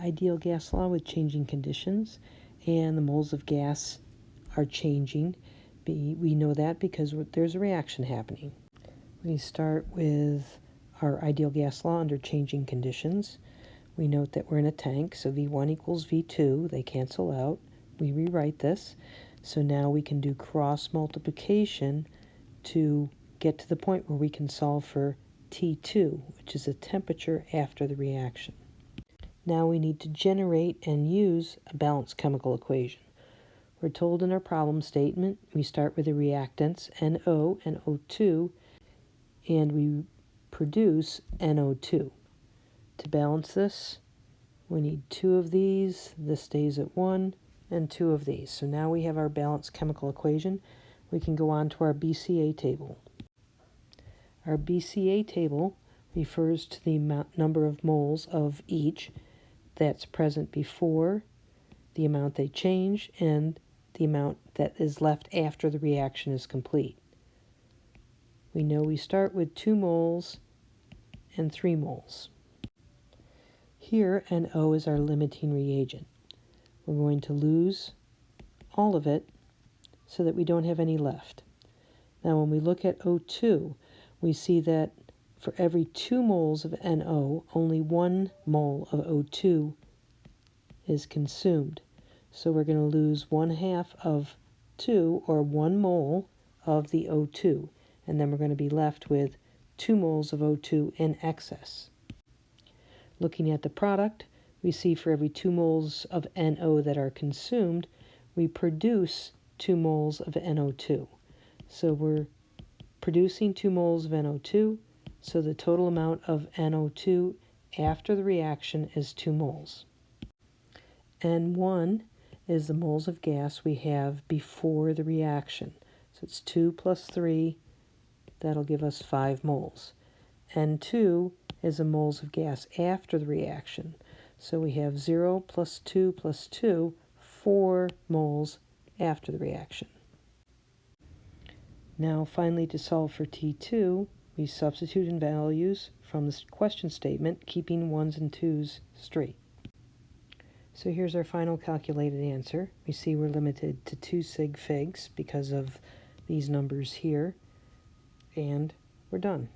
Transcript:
ideal gas law with changing conditions, and the moles of gas are changing. We know that because there's a reaction happening. We start with our ideal gas law under changing conditions. We note that we're in a tank, so V1 equals V2. They cancel out. We rewrite this. So now we can do cross multiplication to get to the point where we can solve for T2, which is the temperature after the reaction. Now we need to generate and use a balanced chemical equation. We're told in our problem statement, we start with the reactants NO and O2, and we produce NO2. To balance this, we need 2 of these. This stays at 1, and 2 of these. So now we have our balanced chemical equation. We can go on to our Bca table. Our Bca table refers to the number of moles of each that's present before, the amount they change, and the amount that is left after the reaction is complete. We know we start with 2 moles and 3 moles. Here, NO is our limiting reagent. We're going to lose all of it so that we don't have any left. Now, when we look at O2, we see that for every 2 moles of NO, only 1 mole of O2 is consumed. So we're going to lose 1/2 of 2, or 1 mole of the O2, and then we're going to be left with 2 moles of O2 in excess. Looking at the product, we see for every 2 moles of NO that are consumed, we produce 2 moles of NO2. So we're producing 2 moles of NO2, so the total amount of NO2 after the reaction is 2 moles. N1 is the moles of gas we have before the reaction. So it's 2 plus 3, that'll give us 5 moles. N2 is the moles of gas after the reaction. So we have 0 plus 2 plus 2, 4 moles after the reaction. Now finally, to solve for T2, we substitute in values from the question statement, keeping 1s and 2s straight. So here's our final calculated answer. We see we're limited to 2 sig figs because of these numbers here, and we're done.